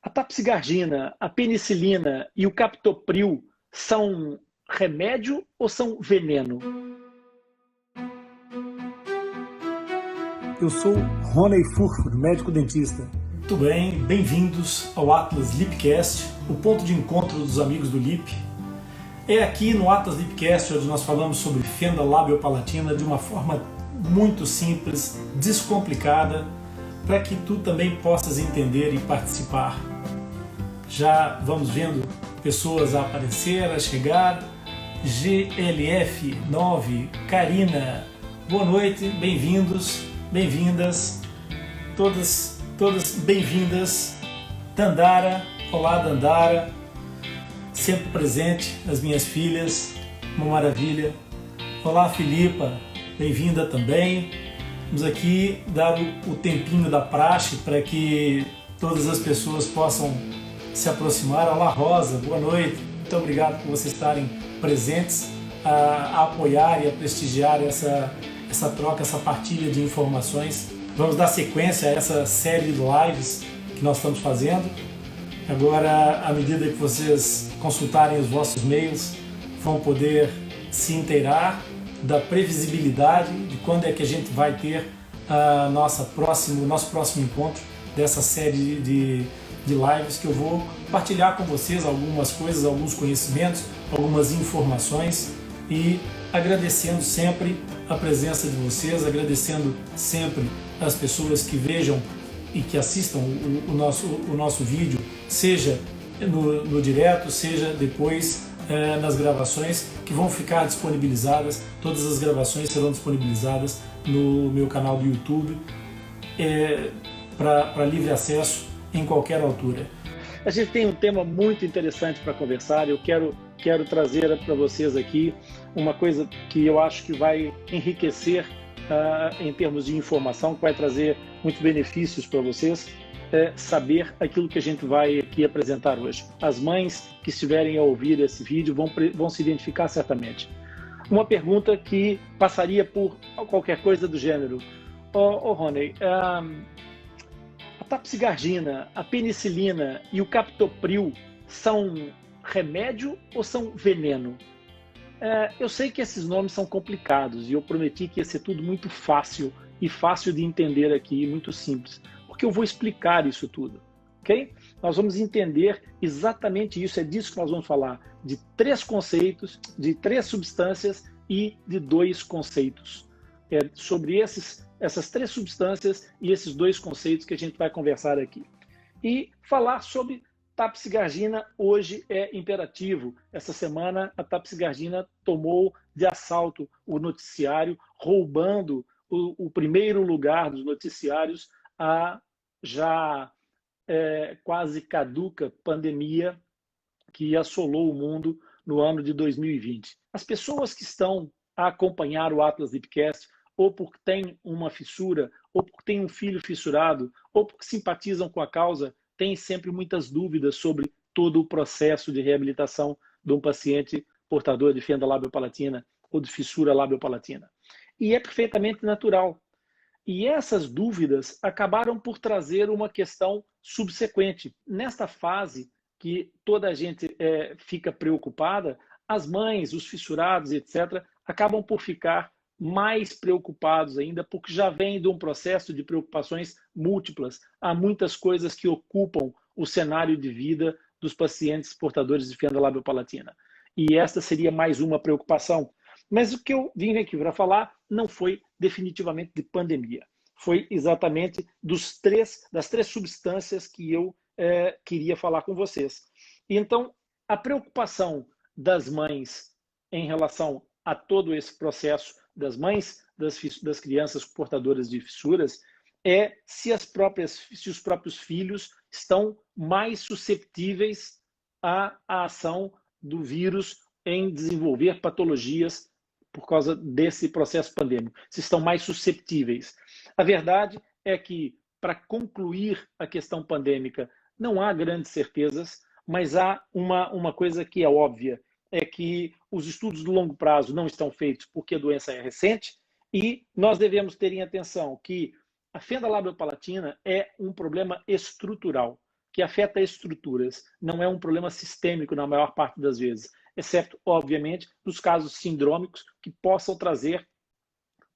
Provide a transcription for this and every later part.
A tapsigargina, a penicilina e o captopril são remédio ou são veneno? Eu sou Rony Furfur, médico dentista. Muito bem, bem-vindos ao Atlas Lipcast, o ponto de encontro dos amigos do Lip. É aqui no Atlas Lipcast onde nós falamos sobre fenda labiopalatina de uma forma muito simples, descomplicada, para que tu também possas entender e participar. Já vamos vendo pessoas a aparecer, a chegar. GLF9, Karina, boa noite, bem-vindos, bem-vindas, todas bem-vindas. Dandara, olá Dandara, sempre presente, as minhas filhas, uma maravilha. Olá Filipa, bem-vinda também. Vamos aqui dar o tempinho da praxe para que todas as pessoas possam se aproximar. Olá Rosa, boa noite. Muito obrigado por vocês estarem presentes, a apoiar e a prestigiar essa troca, essa partilha de informações. Vamos dar sequência a essa série de lives que nós estamos fazendo. Agora, à medida que vocês consultarem os vossos mails, vão poder se inteirar da previsibilidade de quando é que a gente vai ter nosso próximo encontro dessa série de lives, que eu vou partilhar com vocês algumas coisas, alguns conhecimentos, algumas informações, e agradecendo sempre a presença de vocês, agradecendo sempre as pessoas que vejam e que assistam o nosso vídeo, seja no direto, seja depois nas gravações que vão ficar disponibilizadas. Todas as gravações serão disponibilizadas no meu canal do YouTube para livre acesso em qualquer altura. A gente tem um tema muito interessante para conversar. Eu quero trazer para vocês aqui uma coisa que eu acho que vai enriquecer em termos de informação, que vai trazer muitos benefícios para vocês, saber aquilo que a gente vai aqui apresentar hoje. As mães que estiverem a ouvir esse vídeo vão se identificar certamente. Uma pergunta que passaria por qualquer coisa do gênero. Rony, a tapsigargina, a penicilina e o captopril são remédio ou são veneno? Eu sei que esses nomes são complicados e eu prometi que ia ser tudo muito fácil e fácil de entender aqui, muito simples, porque eu vou explicar isso tudo, ok? Nós vamos entender exatamente isso, é disso que nós vamos falar, de 3 conceitos, de 3 substâncias e de 2 conceitos. É sobre essas 3 substâncias e esses 2 conceitos que a gente vai conversar aqui. E falar sobre tapsigargina hoje é imperativo. Essa semana a tapsigargina tomou de assalto o noticiário, roubando o primeiro lugar dos noticiários a já quase caduca pandemia que assolou o mundo no ano de 2020. As pessoas que estão a acompanhar o Atlas Lipcast, ou porque têm uma fissura, ou porque têm um filho fissurado, ou porque simpatizam com a causa, têm sempre muitas dúvidas sobre todo o processo de reabilitação de um paciente portador de fenda labiopalatina ou de fissura labiopalatina. E é perfeitamente natural. E essas dúvidas acabaram por trazer uma questão subsequente. Nesta fase que toda a gente fica preocupada, as mães, os fissurados, etc., acabam por ficar mais preocupados ainda, porque já vem de um processo de preocupações múltiplas. Há muitas coisas que ocupam o cenário de vida dos pacientes portadores de fenda labiopalatina. E esta seria mais uma preocupação. Mas o que eu vim aqui para falar não foi definitivamente de pandemia. Foi exatamente das três substâncias que eu queria falar com vocês. E então, a preocupação das mães em relação a todo esse processo das mães das crianças portadoras de fissuras é se os próprios filhos estão mais susceptíveis à ação do vírus em desenvolver patologias por causa desse processo pandêmico, se estão mais susceptíveis. A verdade é que, para concluir a questão pandêmica, não há grandes certezas, mas há uma coisa que é óbvia, é que os estudos de longo prazo não estão feitos porque a doença é recente, e nós devemos ter em atenção que a fenda labiopalatina é um problema estrutural, que afeta estruturas, não é um problema sistêmico na maior parte das vezes, exceto, obviamente, nos casos sindrômicos que possam trazer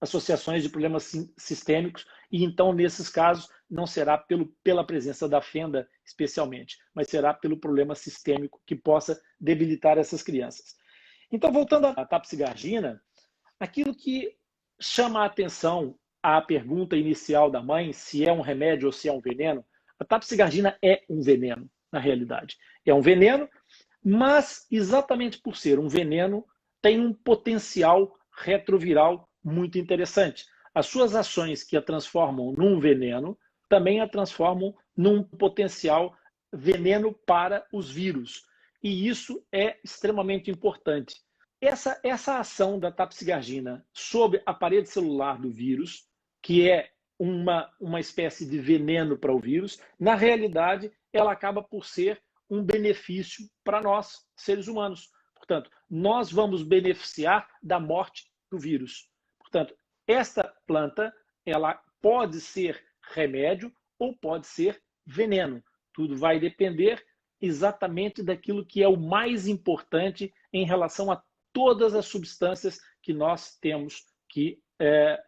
associações de problemas sistêmicos, e então, nesses casos, não será pela presença da fenda especialmente, mas será pelo problema sistêmico que possa debilitar essas crianças. Então, voltando à Tapsigargina, aquilo que chama a atenção à pergunta inicial da mãe, se é um remédio ou se é um veneno, a Tapsigargina é um veneno, na realidade. É um veneno, mas exatamente por ser um veneno, tem um potencial retroviral muito interessante. As suas ações que a transformam num veneno, também a transformam num potencial veneno para os vírus. E isso é extremamente importante. Essa ação da Tapsigargina sobre a parede celular do vírus, que é uma espécie de veneno para o vírus, na realidade, ela acaba por ser um benefício para nós, seres humanos. Portanto, nós vamos beneficiar da morte do vírus. Portanto, esta planta, ela pode ser remédio ou pode ser veneno. Tudo vai depender exatamente daquilo que é o mais importante em relação a todas as substâncias que nós temos que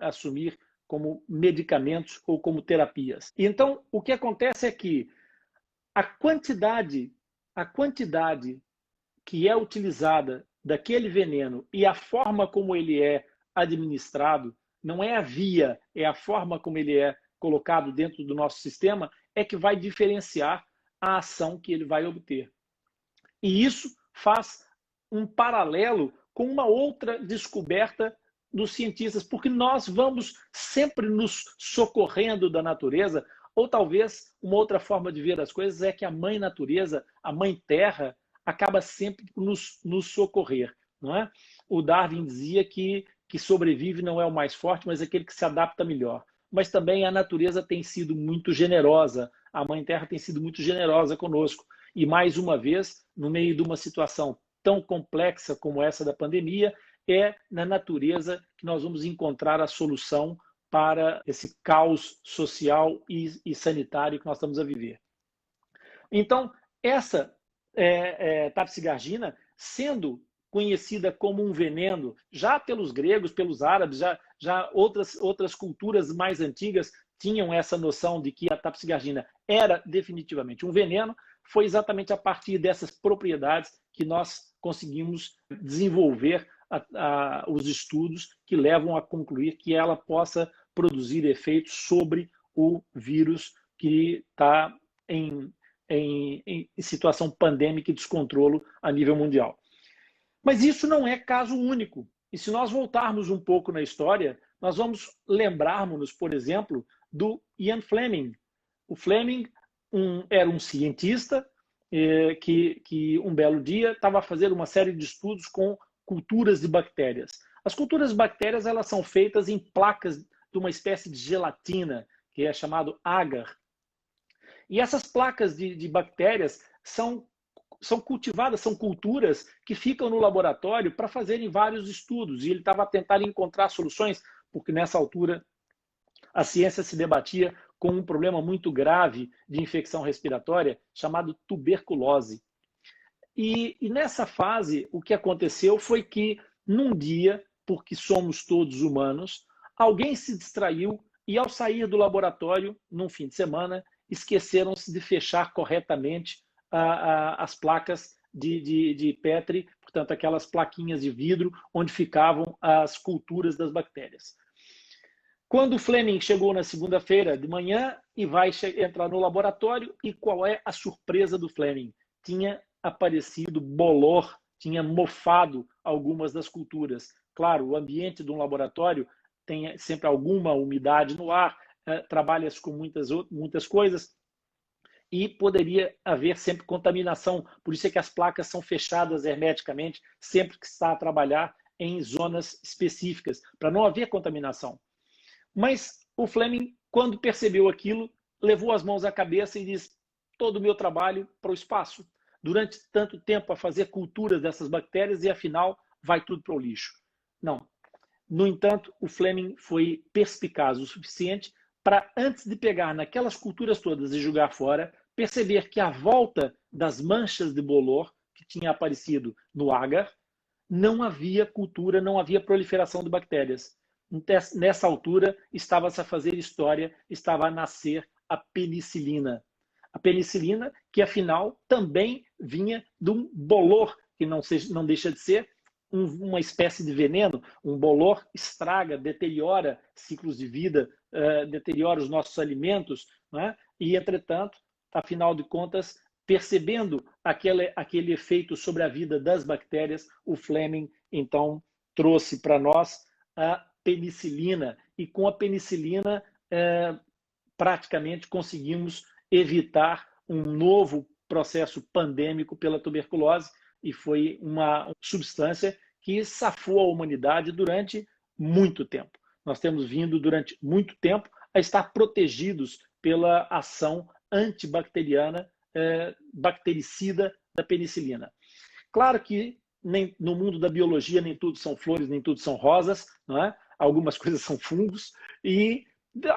assumir como medicamentos ou como terapias. Então, o que acontece é que a quantidade que é utilizada daquele veneno e a forma como ele é administrado, não é a via, é a forma como ele é colocado dentro do nosso sistema, é que vai diferenciar a ação que ele vai obter. E isso faz um paralelo com uma outra descoberta dos cientistas, porque nós vamos sempre nos socorrendo da natureza, ou talvez uma outra forma de ver as coisas é que a mãe natureza, a mãe terra, acaba sempre por nos socorrer, não é? O Darwin dizia que sobrevive não é o mais forte, mas aquele que se adapta melhor. Mas também a natureza tem sido muito generosa, a mãe terra tem sido muito generosa conosco. E mais uma vez, no meio de uma situação tão complexa como essa da pandemia, é na natureza que nós vamos encontrar a solução para esse caos social e sanitário que nós estamos a viver. Então, essa Tapsigargina, sendo conhecida como um veneno, já pelos gregos, pelos árabes, já outras culturas mais antigas tinham essa noção de que a Tapsigargina era definitivamente um veneno, foi exatamente a partir dessas propriedades que nós conseguimos desenvolver os estudos que levam a concluir que ela possa produzir efeitos sobre o vírus que está em situação pandêmica e descontrolo a nível mundial. Mas isso não é caso único. E se nós voltarmos um pouco na história, nós vamos lembrarmos, por exemplo, do Ian Fleming. O Fleming era um cientista que um belo dia estava a fazer uma série de estudos com culturas de bactérias. As culturas de bactérias, elas são feitas em placas de uma espécie de gelatina, que é chamado agar. E essas placas de bactérias são cultivadas, são culturas que ficam no laboratório para fazerem vários estudos. E ele estava a tentar encontrar soluções, porque nessa altura a ciência se debatia com um problema muito grave de infecção respiratória chamado tuberculose. E nessa fase, o que aconteceu foi que, num dia, porque somos todos humanos, alguém se distraiu e, ao sair do laboratório, num fim de semana, esqueceram-se de fechar corretamente as placas de Petri, portanto, aquelas plaquinhas de vidro onde ficavam as culturas das bactérias. Quando o Fleming chegou na segunda-feira de manhã e vai entrar no laboratório, e qual é a surpresa do Fleming? Tinha aparecido bolor, tinha mofado algumas das culturas. Claro, o ambiente de um laboratório tem sempre alguma umidade no ar, trabalha-se com muitas coisas e poderia haver sempre contaminação. Por isso é que as placas são fechadas hermeticamente sempre que se está a trabalhar em zonas específicas, para não haver contaminação. Mas o Fleming, quando percebeu aquilo, levou as mãos à cabeça e disse: todo o meu trabalho para o espaço. Durante tanto tempo a fazer culturas dessas bactérias e, afinal, vai tudo para o lixo. Não. No entanto, o Fleming foi perspicaz o suficiente para, antes de pegar naquelas culturas todas e jogar fora, perceber que à volta das manchas de bolor que tinha aparecido no agar, não havia cultura, não havia proliferação de bactérias. Nessa altura, estava-se a fazer história, estava a nascer a penicilina. A penicilina, que afinal também vinha de um bolor, que não deixa de ser uma espécie de veneno. Um bolor estraga, deteriora ciclos de vida, deteriora os nossos alimentos, né? E, entretanto, afinal de contas, percebendo aquele efeito sobre a vida das bactérias, o Fleming, então, trouxe para nós a penicilina. E com a penicilina, praticamente conseguimos evitar um novo processo pandêmico pela tuberculose, e foi uma substância que safou a humanidade durante muito tempo. Nós temos vindo durante muito tempo a estar protegidos pela ação antibacteriana, bactericida da penicilina. Claro que no mundo da biologia nem tudo são flores, nem tudo são rosas, não é? Algumas coisas são fungos, e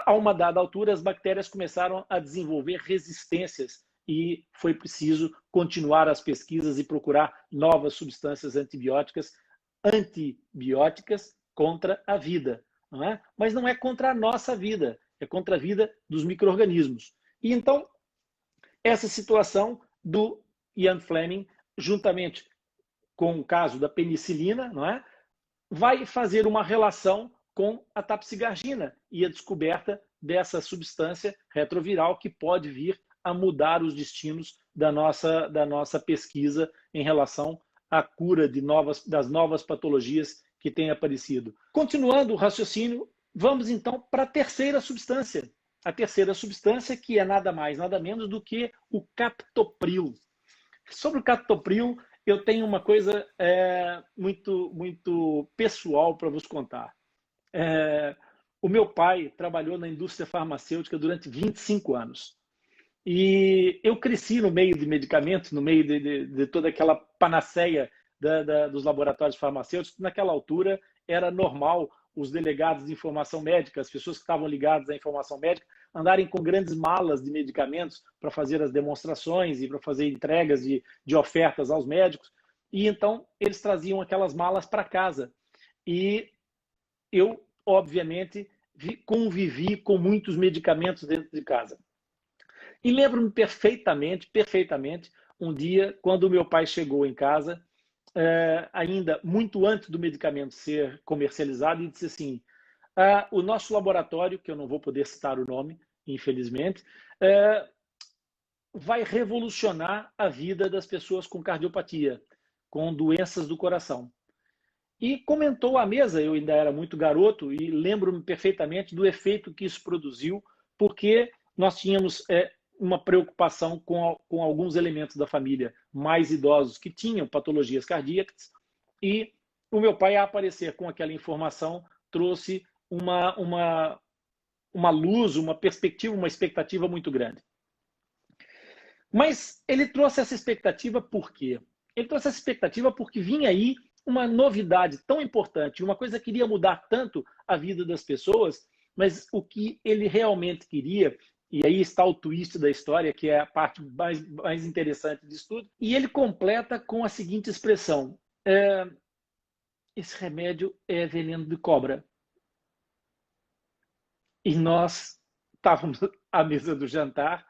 a uma dada altura as bactérias começaram a desenvolver resistências e foi preciso continuar as pesquisas e procurar novas substâncias antibióticas contra a vida, não é? Mas não é contra a nossa vida, é contra a vida dos micro-organismos. E então, essa situação do Ian Fleming, juntamente com o caso da penicilina, não é? Vai fazer uma relação com a tapsigargina e a descoberta dessa substância retroviral que pode vir a mudar os destinos da nossa pesquisa em relação à cura das novas patologias que têm aparecido. Continuando o raciocínio, vamos então para a terceira substância. A terceira substância, que é nada mais, nada menos do que o captopril. Sobre o captopril, eu tenho uma coisa muito pessoal para vos contar. O meu pai trabalhou na indústria farmacêutica durante 25 anos. E eu cresci no meio de medicamentos, no meio de toda aquela panaceia dos laboratórios farmacêuticos. Naquela altura, era normal os delegados de informação médica, as pessoas que estavam ligadas à informação médica, andarem com grandes malas de medicamentos para fazer as demonstrações e para fazer entregas de ofertas aos médicos. E então, eles traziam aquelas malas para casa. E eu, obviamente, convivi com muitos medicamentos dentro de casa. E lembro-me perfeitamente, um dia, quando o meu pai chegou em casa, ainda muito antes do medicamento ser comercializado, e disse assim: o nosso laboratório, que eu não vou poder citar o nome, infelizmente, vai revolucionar a vida das pessoas com cardiopatia, com doenças do coração. E comentou à mesa, eu ainda era muito garoto, e lembro-me perfeitamente do efeito que isso produziu, porque nós tínhamos uma preocupação com alguns elementos da família mais idosos que tinham patologias cardíacas, e o meu pai, a aparecer com aquela informação, trouxe uma luz, uma perspectiva, uma expectativa muito grande. Mas ele trouxe essa expectativa por quê? Ele trouxe essa expectativa porque vinha aí uma novidade tão importante, uma coisa que iria mudar tanto a vida das pessoas, mas o que ele realmente queria, e aí está o twist da história, que é a parte mais interessante disso tudo, e ele completa com a seguinte expressão: esse remédio é veneno de cobra. E nós estávamos à mesa do jantar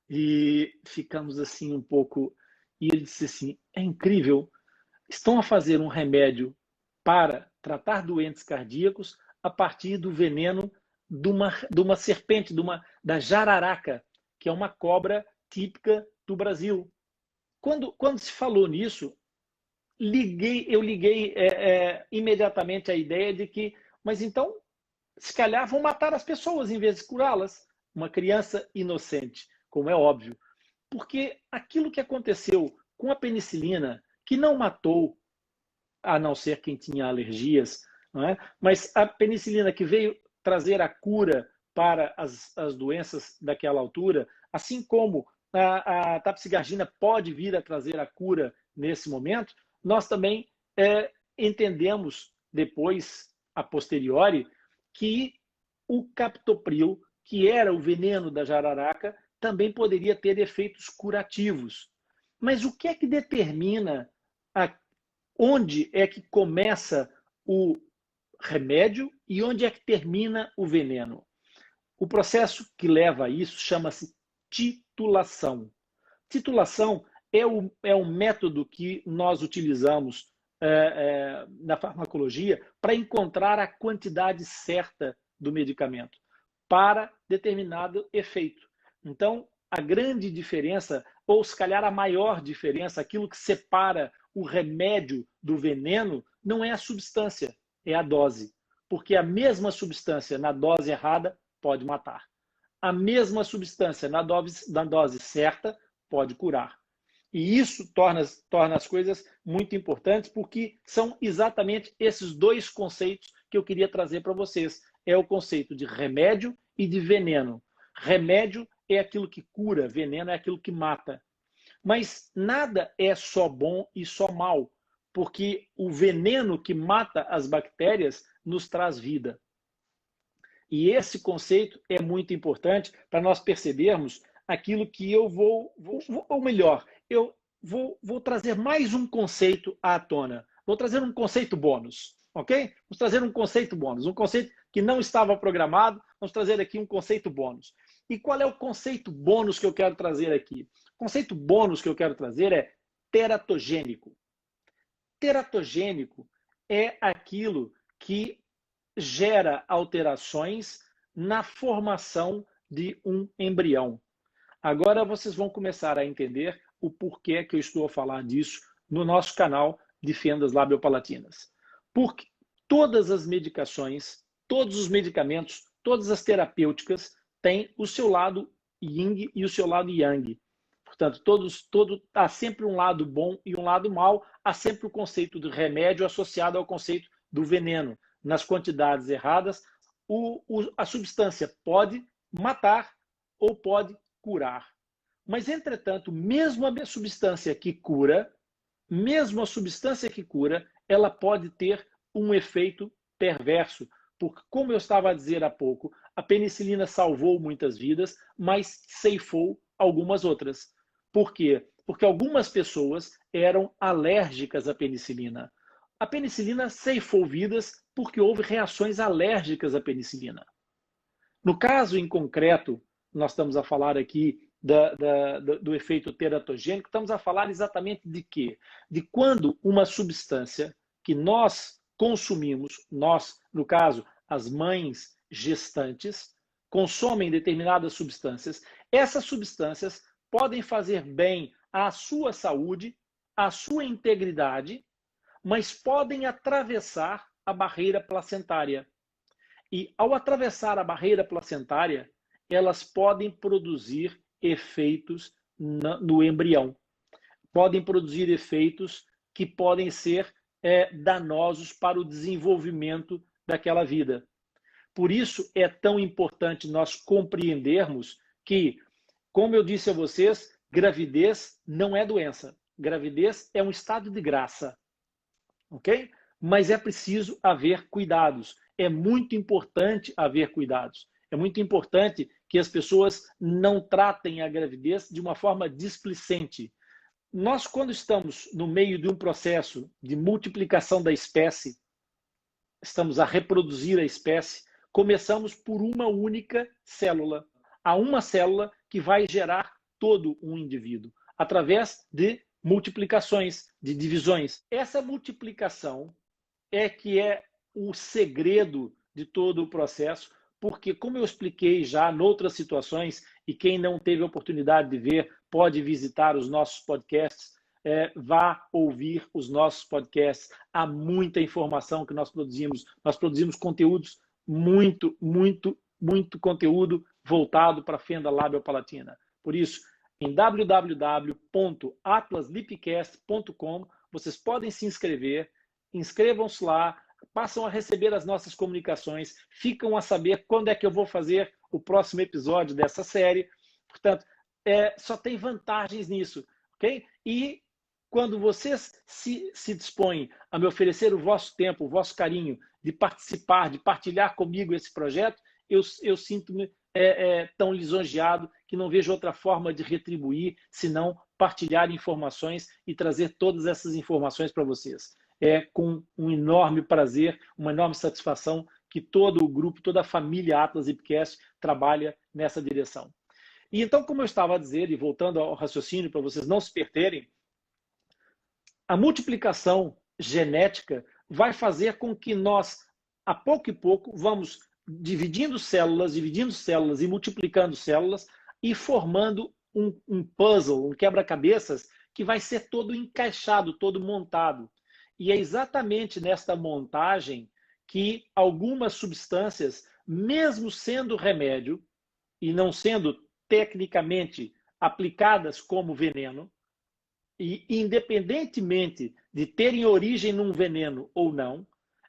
e ficamos assim um pouco, e ele disse assim: é incrível, estão a fazer um remédio para tratar doentes cardíacos a partir do veneno de uma serpente, da jararaca, que é uma cobra típica do Brasil. Quando se falou nisso, eu liguei imediatamente a ideia de que, mas então, se calhar vão matar as pessoas em vez de curá-las. Uma criança inocente, como é óbvio. Porque aquilo que aconteceu com a penicilina, que não matou, a não ser quem tinha alergias, não é? Mas a penicilina que veio trazer a cura para as doenças daquela altura, assim como a tapsigargina pode vir a trazer a cura nesse momento, nós também entendemos depois, a posteriori, que o captopril, que era o veneno da jararaca, também poderia ter efeitos curativos. Mas o que é que determina onde é que começa o remédio e onde é que termina o veneno? O processo que leva a isso chama-se titulação. Titulação é um método que nós utilizamos na farmacologia para encontrar a quantidade certa do medicamento para determinado efeito. Então, a grande diferença, ou se calhar a maior diferença, aquilo que separa o remédio do veneno, não é a substância, é a dose. Porque a mesma substância na dose errada pode matar. A mesma substância na dose certa pode curar. E isso torna as coisas muito importantes, porque são exatamente esses dois conceitos que eu queria trazer para vocês. É o conceito de remédio e de veneno. Remédio é aquilo que cura, veneno é aquilo que mata. Mas nada é só bom e só mal, porque o veneno que mata as bactérias nos traz vida. E esse conceito é muito importante para nós percebermos aquilo que eu ou melhor, eu vou trazer mais um conceito à tona. Vou trazer um conceito bônus, ok? Vamos trazer um conceito bônus, um conceito que não estava programado, vamos trazer aqui um conceito bônus. E qual é o conceito bônus que eu quero trazer aqui? O conceito bônus que eu quero trazer é teratogênico. Teratogênico é aquilo que gera alterações na formação de um embrião. Agora vocês vão começar a entender o porquê que eu estou a falar disso no nosso canal de fendas labiopalatinas. Porque todas as medicações, todos os medicamentos, todas as terapêuticas têm o seu lado yin e o seu lado yang. Portanto, há sempre um lado bom e um lado mau, há sempre o conceito de remédio associado ao conceito do veneno. Nas quantidades erradas, a substância pode matar ou pode curar. Mas, entretanto, mesmo a substância que cura, ela pode ter um efeito perverso. Porque, como eu estava a dizer há pouco, a penicilina salvou muitas vidas, mas ceifou algumas outras. Por quê? Porque algumas pessoas eram alérgicas à penicilina. A penicilina ceifou vidas porque houve reações alérgicas à penicilina. No caso em concreto, nós estamos a falar aqui do efeito teratogênico, estamos a falar exatamente de quê? De quando uma substância que nós consumimos, nós, no caso, as mães gestantes, consomem determinadas substâncias, essas substâncias podem fazer bem à sua saúde, à sua integridade, mas podem atravessar a barreira placentária. E ao atravessar a barreira placentária, elas podem produzir efeitos no embrião. Podem produzir efeitos que podem ser danosos para o desenvolvimento daquela vida. Por isso é tão importante nós compreendermos que, como eu disse a vocês, gravidez não é doença. Gravidez é um estado de graça. Ok? Mas é preciso haver cuidados. É muito importante haver cuidados. É muito importante que as pessoas não tratem a gravidez de uma forma displicente. Nós, quando estamos no meio de um processo de multiplicação da espécie, estamos a reproduzir a espécie, começamos por uma única célula. Há uma célula que vai gerar todo um indivíduo, através de multiplicações, de divisões. Essa multiplicação é o segredo de todo o processo, porque, como eu expliquei já em outras situações, e quem não teve a oportunidade de ver, pode visitar os nossos podcasts, vá ouvir os nossos podcasts. Há muita informação que nós produzimos. Nós produzimos conteúdos muito conteúdo voltado para a fenda labiopalatina. Por isso, em www.atlaslipcast.com, vocês podem se inscrever, inscrevam-se lá, passam a receber as nossas comunicações, ficam a saber quando é que eu vou fazer o próximo episódio dessa série. Portanto, só tem vantagens nisso, ok? E quando vocês se dispõem a me oferecer o vosso tempo, o vosso carinho, de participar, de partilhar comigo esse projeto, eu sinto-me tão lisonjeado que não vejo outra forma de retribuir senão partilhar informações e trazer todas essas informações para vocês. É com um enorme prazer, uma enorme satisfação que todo o grupo, toda a família Atlas Ipcast trabalha nessa direção. E então, como eu estava a dizer, e voltando ao raciocínio para vocês não se perderem, a multiplicação genética vai fazer com que nós, a pouco e pouco, vamos dividindo células e multiplicando células e formando um puzzle, um quebra-cabeças que vai ser todo encaixado, todo montado. E é exatamente nesta montagem que algumas substâncias, mesmo sendo remédio e não sendo tecnicamente aplicadas como veneno, e independentemente de terem origem num veneno ou não,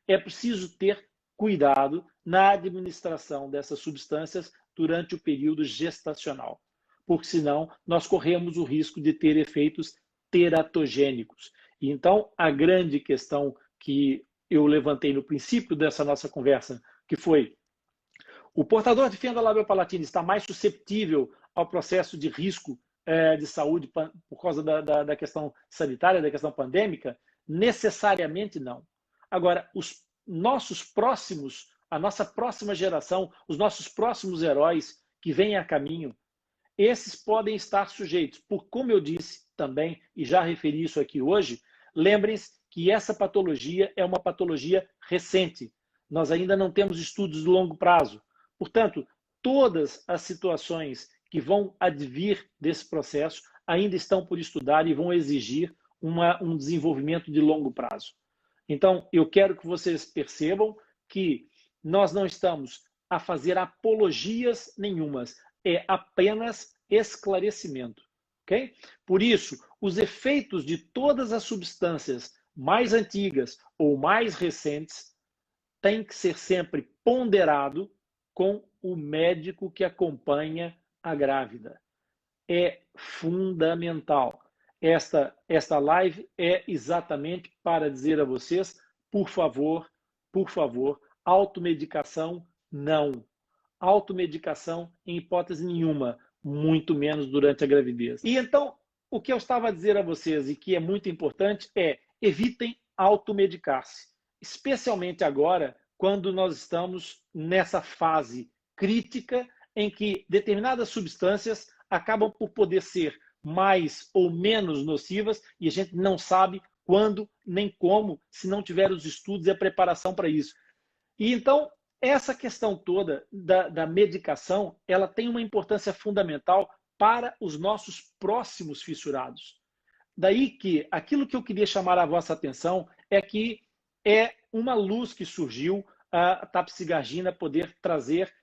é preciso ter cuidado na administração dessas substâncias durante o período gestacional, porque senão nós corremos o risco de ter efeitos teratogênicos. E então, a grande questão que eu levantei no princípio dessa nossa conversa, que foi: o portador de fenda labiopalatina está mais susceptível ao processo de risco de saúde por causa da questão sanitária, da questão pandêmica? Necessariamente não. Agora, a nossa próxima geração, os nossos próximos heróis que vêm a caminho, esses podem estar sujeitos, como eu disse também, e já referi isso aqui hoje, lembrem-se que essa patologia é uma patologia recente. Nós ainda não temos estudos de longo prazo. Portanto, todas as situações que vão advir desse processo ainda estão por estudar e vão exigir um desenvolvimento de longo prazo. Então, eu quero que vocês percebam que nós não estamos a fazer apologias nenhumas, é apenas esclarecimento. Okay? Por isso, os efeitos de todas as substâncias mais antigas ou mais recentes têm que ser sempre ponderado com o médico que acompanha a grávida. É fundamental. Esta live é exatamente para dizer a vocês, por favor, automedicação não. Automedicação em hipótese nenhuma, muito menos durante a gravidez. E então, o que eu estava a dizer a vocês e que é muito importante é: evitem automedicar-se, especialmente agora, quando nós estamos nessa fase crítica em que determinadas substâncias acabam por poder ser mais ou menos nocivas e a gente não sabe quando nem como, se não tiver os estudos e a preparação para isso. E então, essa questão toda da medicação, ela tem uma importância fundamental para os nossos próximos fissurados. Daí que aquilo que eu queria chamar a vossa atenção é que é uma luz que surgiu a tapsigargina poder trazer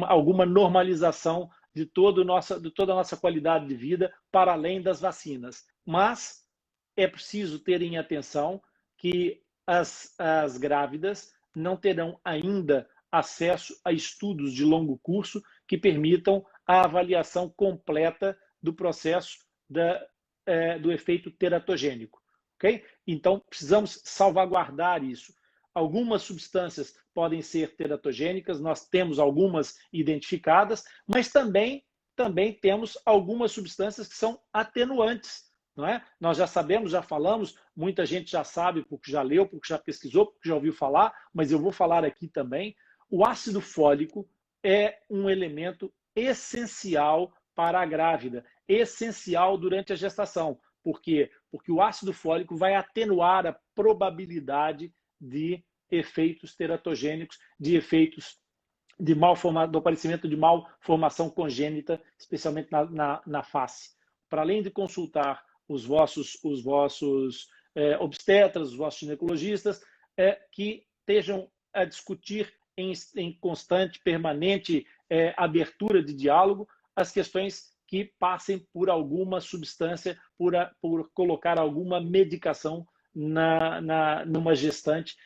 alguma normalização de toda a nossa qualidade de vida para além das vacinas. Mas é preciso ter em atenção que as grávidas não terão ainda acesso a estudos de longo curso que permitam a avaliação completa do processo do efeito teratogênico. Okay? Então, precisamos salvaguardar isso. Algumas substâncias podem ser teratogênicas, nós temos algumas identificadas, mas também temos algumas substâncias que são atenuantes. Não é? Nós já sabemos, já falamos, muita gente já sabe, porque já leu, porque já pesquisou, porque já ouviu falar, mas eu vou falar aqui também. O ácido fólico é um elemento essencial para a grávida, essencial durante a gestação. Por quê? Porque o ácido fólico vai atenuar a probabilidade de efeitos teratogênicos, de efeitos do aparecimento de malformação congênita, especialmente na face. Para além de consultar os vossos obstetras, os vossos ginecologistas, que estejam a discutir em constante, permanente abertura de diálogo as questões que passem por alguma substância, por colocar alguma medicação numa gestante,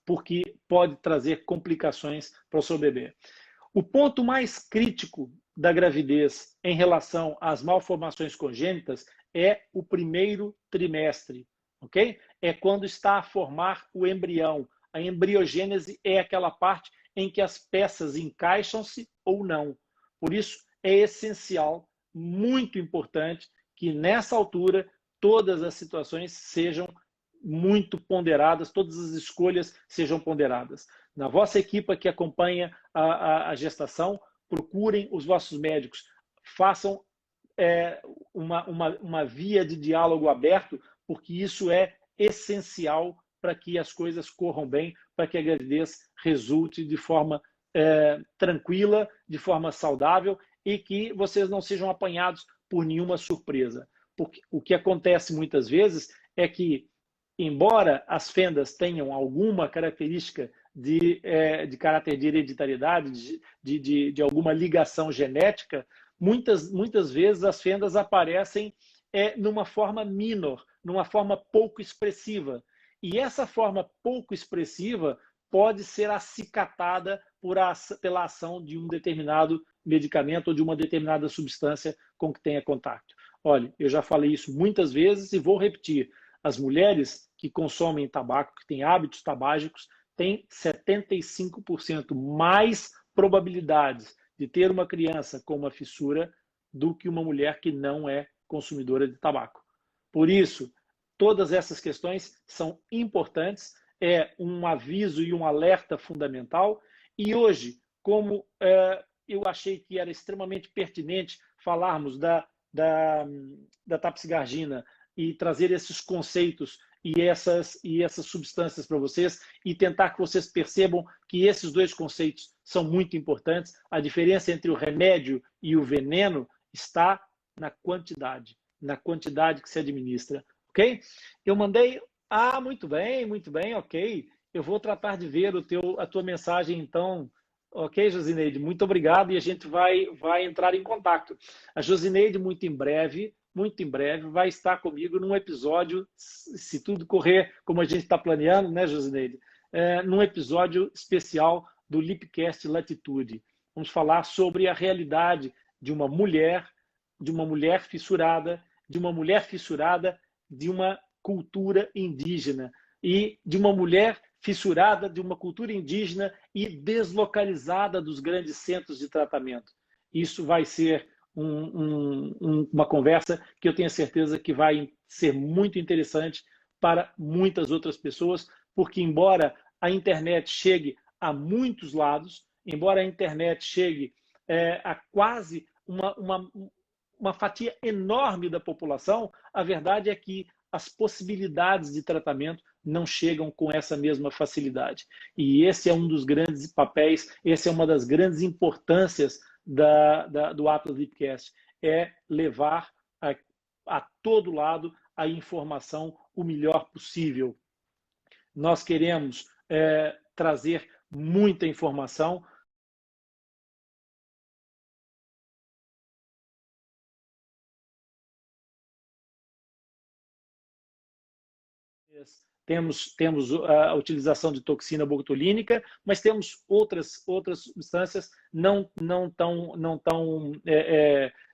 porque pode trazer complicações para o seu bebê. O ponto mais crítico da gravidez em relação às malformações congênitas é o primeiro trimestre, ok? É quando está a formar o embrião. A embriogênese é aquela parte em que as peças encaixam-se ou não. Por isso, é essencial, muito importante, que nessa altura todas as situações sejam muito ponderadas, todas as escolhas sejam ponderadas. Na vossa equipe que acompanha a gestação, procurem os vossos médicos, façam uma via de diálogo aberto, porque isso é essencial para que as coisas corram bem, para que a gravidez resulte de forma tranquila, de forma saudável e que vocês não sejam apanhados por nenhuma surpresa. Porque o que acontece muitas vezes é que, embora as fendas tenham alguma característica de caráter de hereditariedade, de alguma ligação genética, muitas vezes as fendas aparecem numa forma minor, numa forma pouco expressiva. E essa forma pouco expressiva pode ser acicatada pela ação de um determinado medicamento ou de uma determinada substância com que tenha contato. Olha, eu já falei isso muitas vezes e vou repetir. As mulheres que consomem tabaco, que têm hábitos tabágicos, têm 75% mais probabilidades de ter uma criança com uma fissura do que uma mulher que não é consumidora de tabaco. Por isso, todas essas questões são importantes, é um aviso e um alerta fundamental. E hoje, como eu achei que era extremamente pertinente falarmos da Tapsigargina e trazer esses conceitos e essas substâncias para vocês e tentar que vocês percebam que esses dois conceitos são muito importantes. A diferença entre o remédio e o veneno está na quantidade que se administra, ok? Eu mandei... muito bem, ok. Eu vou tratar de ver a tua mensagem, então. Ok, Josineide, muito obrigado e a gente vai entrar em contato. A Josineide, muito em breve, vai estar comigo num episódio, se tudo correr como a gente está planeando, né, Josineide? Num episódio especial do Lipcast Latitude. Vamos falar sobre a realidade de uma mulher fissurada, de uma cultura indígena e de uma mulher fissurada de uma cultura indígena e deslocalizada dos grandes centros de tratamento. Isso vai ser uma conversa que eu tenho certeza que vai ser muito interessante para muitas outras pessoas, porque embora a internet chegue a muitos lados, embora a internet chegue a quase uma fatia enorme da população, a verdade é que as possibilidades de tratamento não chegam com essa mesma facilidade. E esse é um dos grandes papéis, essa é uma das grandes importâncias do Atlas Lipcast, é levar a todo lado a informação o melhor possível. Nós queremos trazer muita informação. Temos a utilização de toxina botulínica, mas temos outras substâncias não tão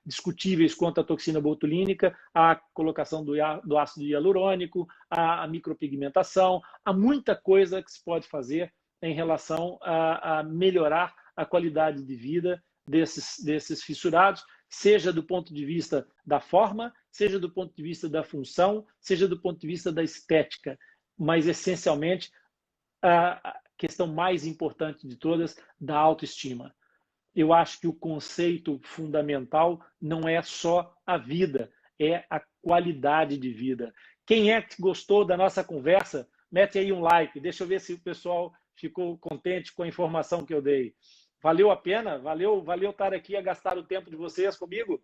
discutíveis quanto a toxina botulínica, a colocação do ácido hialurônico, a micropigmentação. Há muita coisa que se pode fazer em relação a melhorar a qualidade de vida desses fissurados, seja do ponto de vista da forma, seja do ponto de vista da função, seja do ponto de vista da estética, mas essencialmente a questão mais importante de todas, da autoestima. Eu acho que o conceito fundamental não é só a vida, é a qualidade de vida. Quem é que gostou da nossa conversa? Mete aí um like, deixa eu ver se o pessoal ficou contente com a informação que eu dei. Valeu a pena? Valeu estar aqui a gastar o tempo de vocês comigo?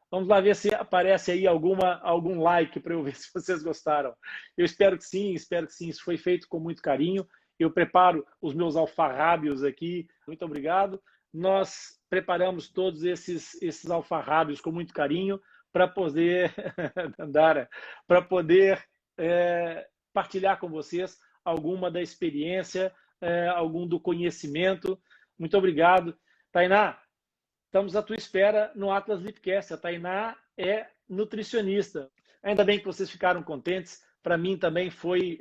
Vamos lá ver se aparece aí algum like para eu ver se vocês gostaram. Eu espero que sim. Isso foi feito com muito carinho. Eu preparo os meus alfarrábios aqui. Muito obrigado. Nós preparamos todos esses alfarrábios com muito carinho para poder, Dandara, para poder partilhar com vocês alguma da experiência, algum do conhecimento. Muito obrigado. Tainá, estamos à tua espera no Atlas Lipcast. A Tainá é nutricionista. Ainda bem que vocês ficaram contentes. Para mim também foi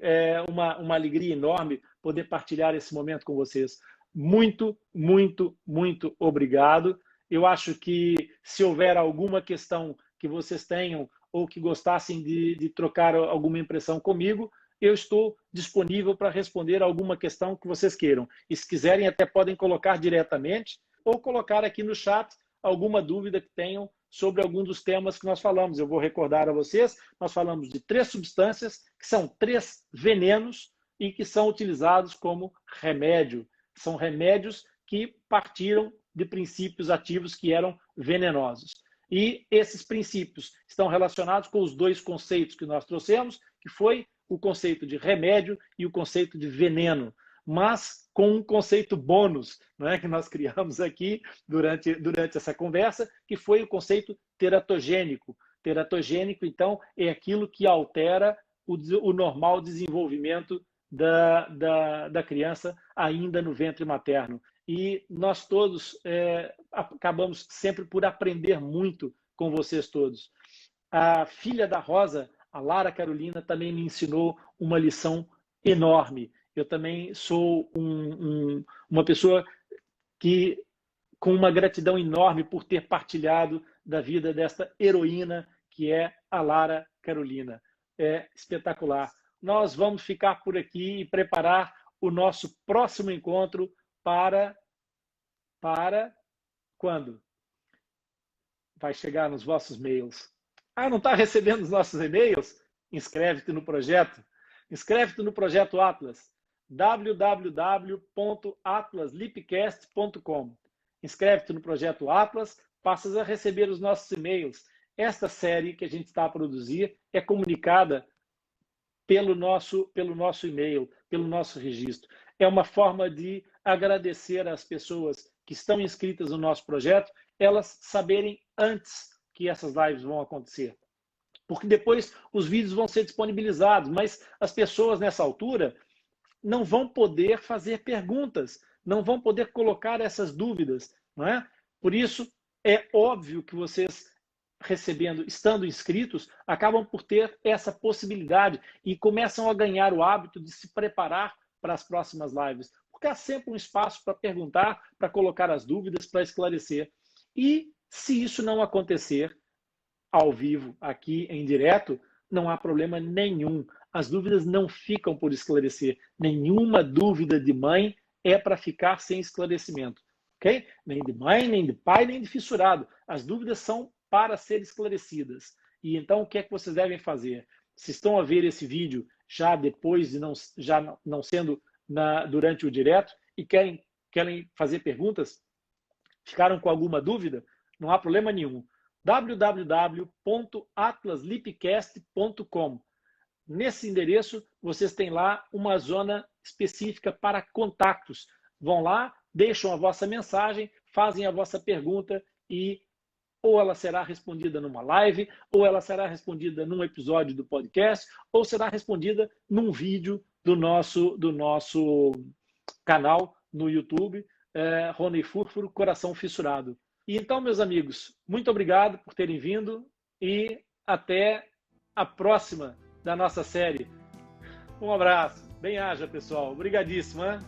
uma alegria enorme poder partilhar esse momento com vocês. Muito, muito, muito obrigado. Eu acho que se houver alguma questão que vocês tenham ou que gostassem de trocar alguma impressão comigo, eu estou disponível para responder alguma questão que vocês queiram. E se quiserem, até podem colocar diretamente ou colocar aqui no chat alguma dúvida que tenham sobre algum dos temas que nós falamos. Eu vou recordar a vocês, nós falamos de 3 substâncias, que são 3 venenos e que são utilizados como remédio. São remédios que partiram de princípios ativos que eram venenosos. E esses princípios estão relacionados com os 2 conceitos que nós trouxemos, que foi o conceito de remédio e o conceito de veneno, mas com um conceito bônus, não é, que nós criamos aqui durante essa conversa, que foi o conceito teratogênico. Teratogênico, então, é aquilo que altera o normal desenvolvimento da criança ainda no ventre materno. E nós todos acabamos sempre por aprender muito com vocês todos. A filha da Rosa, a Lara Carolina, também me ensinou uma lição enorme. Eu também sou uma pessoa que com uma gratidão enorme por ter partilhado da vida desta heroína que é a Lara Carolina. É espetacular. Nós vamos ficar por aqui e preparar o nosso próximo encontro para quando? Vai chegar nos vossos e-mails. Ah, não está recebendo os nossos e-mails? Inscreve-te no projeto. Inscreve-te no projeto Atlas. www.atlaslipcast.com. Inscreve-te no projeto Atlas, passas a receber os nossos e-mails. Esta série que a gente está a produzir é comunicada pelo nosso e-mail, pelo nosso registro. É uma forma de agradecer às pessoas que estão inscritas no nosso projeto, elas saberem antes que essas lives vão acontecer. Porque depois os vídeos vão ser disponibilizados, mas as pessoas nessa altura não vão poder fazer perguntas, não vão poder colocar essas dúvidas, não é? Por isso, é óbvio que vocês, estando inscritos, acabam por ter essa possibilidade e começam a ganhar o hábito de se preparar para as próximas lives. Porque há sempre um espaço para perguntar, para colocar as dúvidas, para esclarecer. E se isso não acontecer ao vivo, aqui em direto, não há problema nenhum. As dúvidas não ficam por esclarecer. Nenhuma dúvida de mãe é para ficar sem esclarecimento. Ok? Nem de mãe, nem de pai, nem de fissurado. As dúvidas são para ser esclarecidas. E então, o que é que vocês devem fazer? Se estão a ver esse vídeo já depois de não sendo durante o direto e querem fazer perguntas, ficaram com alguma dúvida? Não há problema nenhum. www.atlaslipcast.com. Nesse endereço, vocês têm lá uma zona específica para contatos. Vão lá, deixam a vossa mensagem, fazem a vossa pergunta e ou ela será respondida numa live, ou ela será respondida num episódio do podcast, ou será respondida num vídeo do nosso canal no YouTube, Rony Furfuro, Coração Fissurado. E então, meus amigos, muito obrigado por terem vindo e até a próxima da nossa série. Um abraço. Bem-aja, pessoal. Obrigadíssimo, hein?